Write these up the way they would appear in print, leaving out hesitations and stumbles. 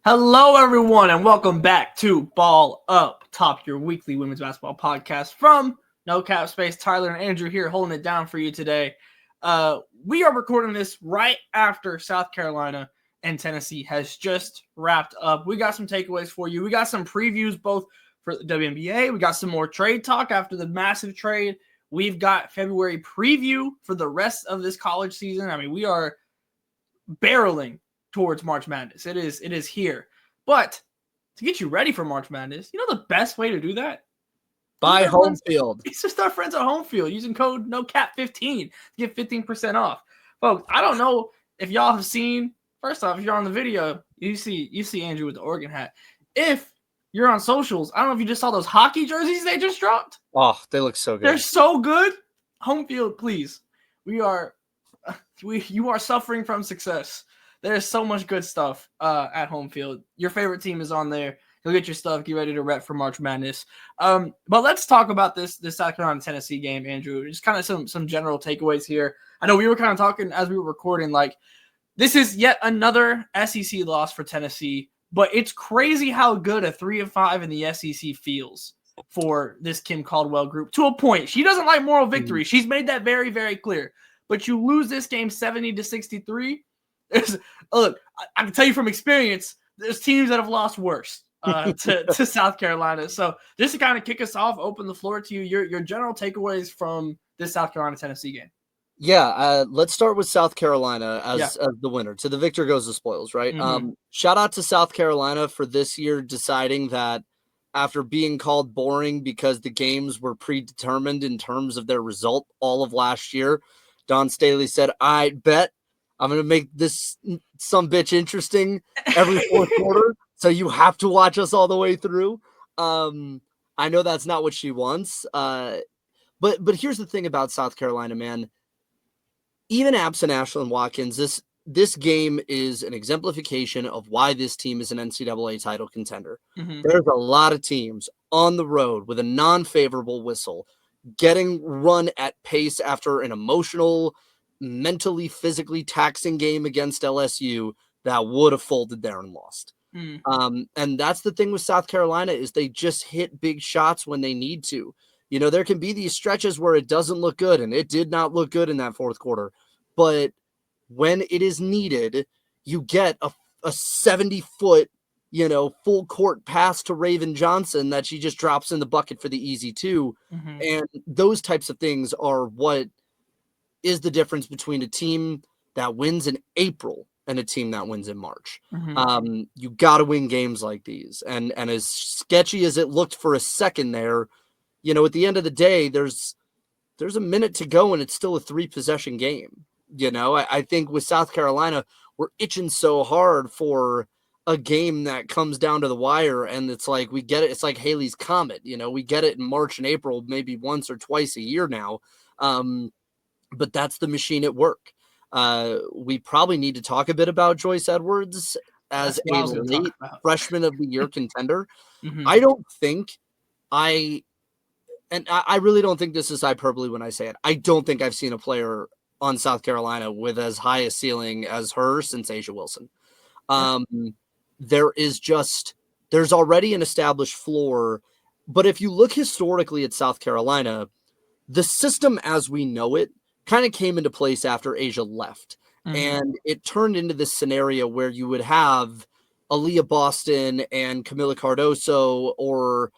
Hello, everyone, and welcome back to Ball Up Top, your weekly women's basketball podcast from No Cap Space. Tyler and Andrew here holding it down for you today. We are recording this right after South Carolina and Tennessee has just wrapped up. We got some takeaways for you. We got some previews both for the WNBA. We got some more trade talk after the massive trade. We've got February preview for the rest of this college season. I mean, we are barreling towards March Madness. It is here. But to get you ready for March Madness, you know the best way to do that? Buy home field. It's just our friends at Home Field using code NOCAP15 to get 15% off. Folks, I don't know if y'all have seen, first off, if you're on the video, you see Andrew with the Oregon hat. If you're on socials, I don't know if you just saw those hockey jerseys they just dropped. Oh, they look so good. They're so good. Home Field, please. You are suffering from success. There's so much good stuff at Home Field. Your favorite team is on there. You'll get your stuff. Get ready to rep for March Madness. But let's talk about this South Carolina-Tennessee game, Andrew. Just kind of some general takeaways here. I know we were kind of talking as we were recording, like, this is yet another SEC loss for Tennessee, but it's crazy how good a 3-5 in the SEC feels for this Kim Caldwell group to a point. She doesn't like moral victory. She's made that very, very clear. But you lose this game 70-63. Look, I can tell you from experience, there's teams that have lost worse to South Carolina. So just to kind of kick us off, open the floor to you, your general takeaways from this South Carolina-Tennessee game. Yeah, let's start with South Carolina as the winner. To the victor goes the spoils, right? Mm-hmm. Shout out to South Carolina for this year deciding that after being called boring because the games were predetermined in terms of their result all of last year, Dawn Staley said, I bet I'm going to make this some bitch interesting every fourth quarter, so you have to watch us all the way through. I know that's not what she wants, but here's the thing about South Carolina, man. Even absent Ashlyn Watkins, this game is an exemplification of why this team is an NCAA title contender. Mm-hmm. There's a lot of teams on the road with a non-favorable whistle getting run at pace after an emotional, mentally, physically taxing game against LSU that would have folded there and lost. And that's the thing with South Carolina is they just hit big shots when they need to. You know, there can be these stretches where it doesn't look good, and it did not look good in that fourth quarter. But when it is needed, you get a 70-foot, full court pass to Raven Johnson that she just drops in the bucket for the easy two. Mm-hmm. And those types of things are what is the difference between a team that wins in April and a team that wins in March. Mm-hmm. You got to win games like these. And as sketchy as it looked for a second there, at the end of the day, there's a minute to go and it's still a 3-possession game. I think with South Carolina, we're itching so hard for a game that comes down to the wire. And it's like, we get it. It's like Haley's Comet, we get it in March and April, maybe once or twice a year now. But that's the machine at work. We probably need to talk a bit about Joyce Edwards as a late freshman of the year contender. Mm-hmm. I don't think I really don't think this is hyperbole when I say it. I don't think I've seen a player on South Carolina with as high a ceiling as her since Asia Wilson. There's already an established floor, but if you look historically at South Carolina, the system as we know it kind of came into place after Asia left. Mm-hmm. And it turned into this scenario where you would have Aaliyah Boston and Camila Cardoso or,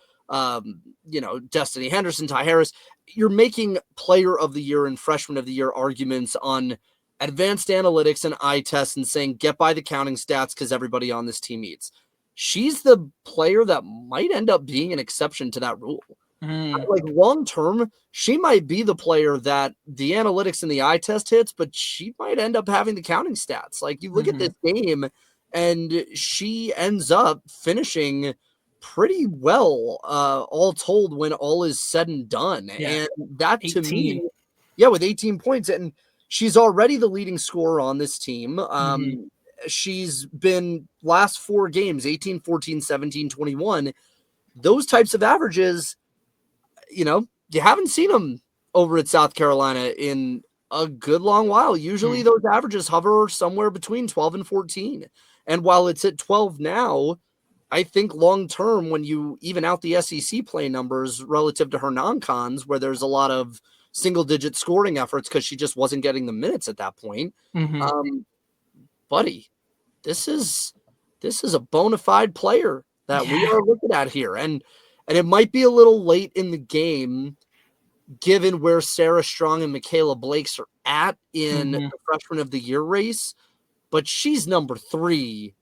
Destiny Henderson, Ty Harris. You're making player of the year and freshman of the year arguments on advanced analytics and eye tests and saying, get by the counting stats because everybody on this team eats. She's the player that might end up being an exception to that rule. Like long term, she might be the player that the analytics and the eye test hits, but she might end up having the counting stats. Like you look at this game and she ends up finishing pretty well, all told, when all is said and done. Yeah. And that 18. To me, with 18 points, and she's already the leading scorer on this team. She's been last 4 games, 18, 14, 17, 21. Those types of averages, you haven't seen them over at South Carolina in a good long while. Usually those averages hover somewhere between 12 and 14. And while it's at 12 now, I think long-term, when you even out the SEC play numbers relative to her non-cons, where there's a lot of single-digit scoring efforts because she just wasn't getting the minutes at that point, buddy, this is a bona fide player that we are looking at here. And it might be a little late in the game, given where Sarah Strong and Michaela Blakes are at in the freshman of the year race, but she's number 3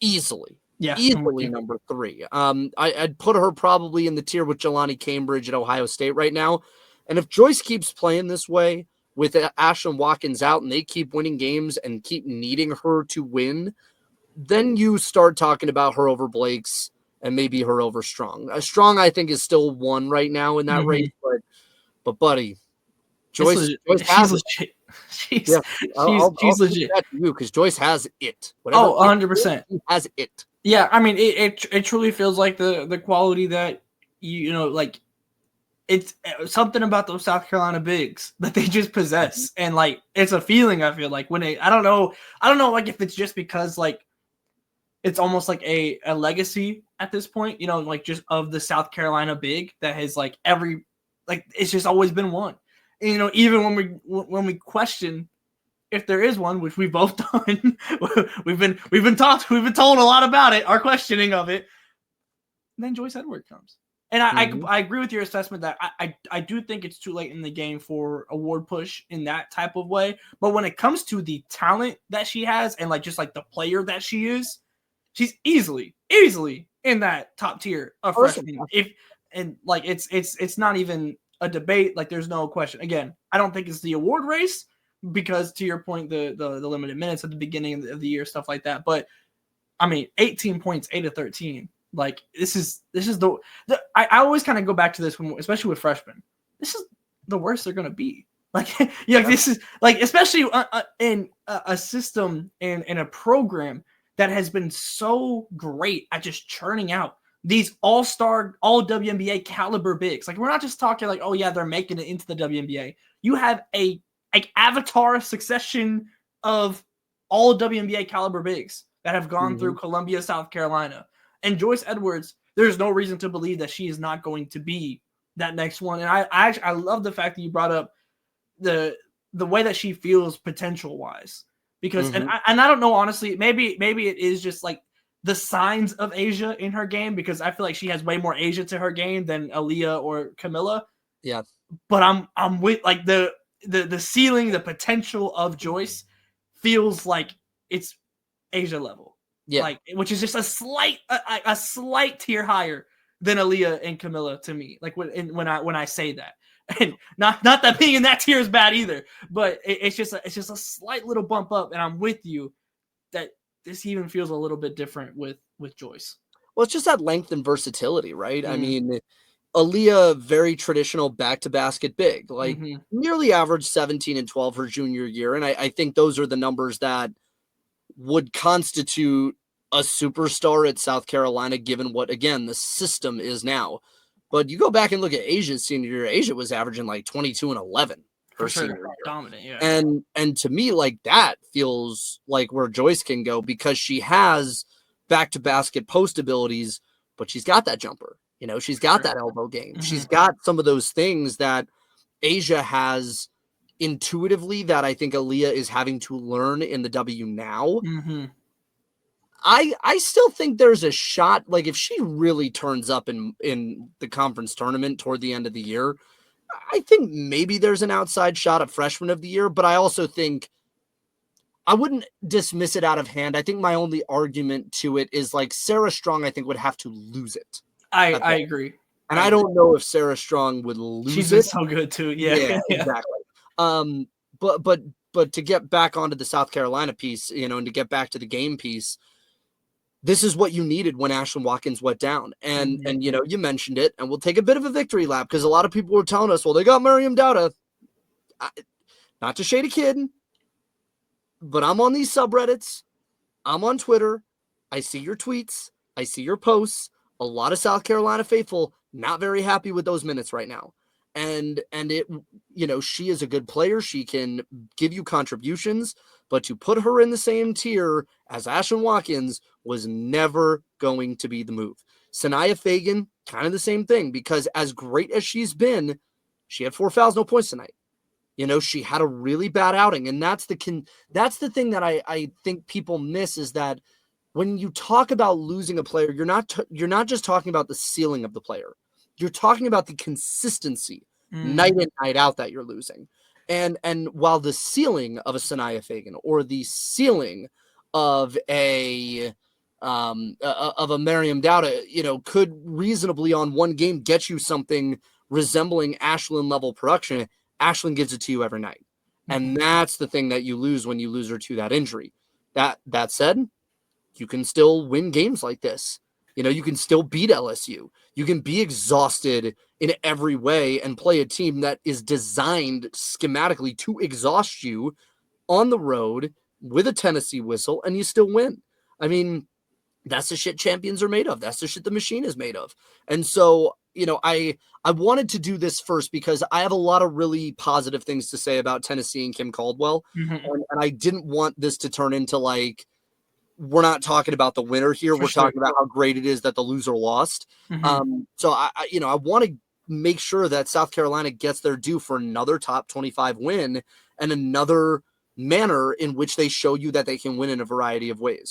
easily. Yeah, easily number 3. I'd put her probably in the tier with Jelani Cambridge at Ohio State right now. And if Joyce keeps playing this way with Ashlyn Watkins out and they keep winning games and keep needing her to win, then you start talking about her over Blakes and maybe her over Strong. Strong, I think, is still 1 right now in that race, but buddy, Joyce has legit. She's legit. That to you because Joyce has it. 100%. She has it. Yeah, I mean, it truly feels like the quality that you know, like it's something about those South Carolina bigs that they just possess, and like it's a feeling. I feel like when I don't know, like if it's just because like it's almost like a legacy at this point, you know, like just of the South Carolina big that has like it's just always been one. And, you know, even when we question if there is one, which we've both done, we've been told a lot about it, our questioning of it. Then Joyce Edwards comes, and I agree with your assessment that I do think it's too late in the game for award push in that type of way. But when it comes to the talent that she has and like just like the player that she is, she's easily in that top tier of freshmen. It's not even a debate. Like there's no question. Again, I don't think it's the award race because to your point, the limited minutes at the beginning of the year, stuff like that. But I mean, 18 points, 8 of 13. Like this is I always kind of go back to this when, especially with freshmen. This is the worst they're gonna be. Like this is like especially in a system and in a program that has been so great at just churning out these all-star, all WNBA caliber bigs. Like we're not just talking like, oh yeah, they're making it into the WNBA. You have a avatar succession of all WNBA caliber bigs that have gone through Columbia, South Carolina. And Joyce Edwards, there's no reason to believe that she is not going to be that next one. And I love the fact that you brought up the way that she feels potential wise, because and I don't know, honestly, maybe it is just like the signs of Asia in her game, because I feel like she has way more Asia to her game than Aaliyah or Camilla. Yeah. But I'm with like the ceiling, the potential of Joyce feels like it's Asia level. Yeah. Like, which is just a slight tier higher than Aaliyah and Camilla to me. Like when I say that, and not that being in that tier is bad either, but it's just a slight little bump up. And I'm with you that this even feels a little bit different with Joyce. Well, it's just that length and versatility, right? I mean, Aaliyah, very traditional back-to-basket big, like nearly averaged 17 and 12 her junior year. And I think those are the numbers that would constitute a superstar at South Carolina, given what, again, the system is now. But you go back and look at Asia's senior year, Asia was averaging like 22 and 11 her senior year. Dominant, yeah. And to me, like that feels like where Joyce can go, because she has back-to-basket post abilities, but she's got that jumper. You know, she's got that elbow game. She's got some of those things that Asia has intuitively that I think Aaliyah is having to learn in the W now. I still think there's a shot, like if she really turns up in the conference tournament toward the end of the year, I think maybe there's an outside shot at freshman of the year, but I also think I wouldn't dismiss it out of hand. I think my only argument to it is like Sarah Strong, I think, would have to lose it. I agree. And I don't know if Sarah Strong would lose it. She's been so good too. Yeah, exactly. But to get back onto the South Carolina piece, you know, and to get back to the game piece, this is what you needed when Ashlyn Watkins went down. And you know, you mentioned it, and we'll take a bit of a victory lap because a lot of people were telling us, well, they got Miriam Dowda. Not to shade a kid, but I'm on these subreddits. I'm on Twitter. I see your tweets. I see your posts. A lot of South Carolina faithful not very happy with those minutes right now. And it, you know, she is a good player. She can give you contributions, but to put her in the same tier as Ashlyn Watkins was never going to be the move. Sanaya Fagan, kind of the same thing, because as great as she's been, she had 4 fouls, no points tonight. You know, she had a really bad outing, and that's the thing that I think people miss, is that when you talk about losing a player, you're not just talking about the ceiling of the player. You're talking about the consistency night in, night out that you're losing. And while the ceiling of a Sanaya Fagan or the ceiling of a Miriam Dowda, you know, could reasonably on one game get you something resembling Ashlyn level production, Ashlyn gives it to you every night. And that's the thing that you lose when you lose her to that injury. That said, you can still win games like this. You know, you can still beat LSU. You can be exhausted in every way and play a team that is designed schematically to exhaust you on the road with a Tennessee whistle, and you still win. I mean, that's the shit champions are made of. That's the shit the machine is made of. And so, you know, I wanted to do this first because I have a lot of really positive things to say about Tennessee and Kim Caldwell. And I didn't want this to turn into like, we're not talking about the winner here. We're talking about how great it is that the loser lost. So I want to make sure that South Carolina gets their due for another top 25 win and another manner in which they show you that they can win in a variety of ways.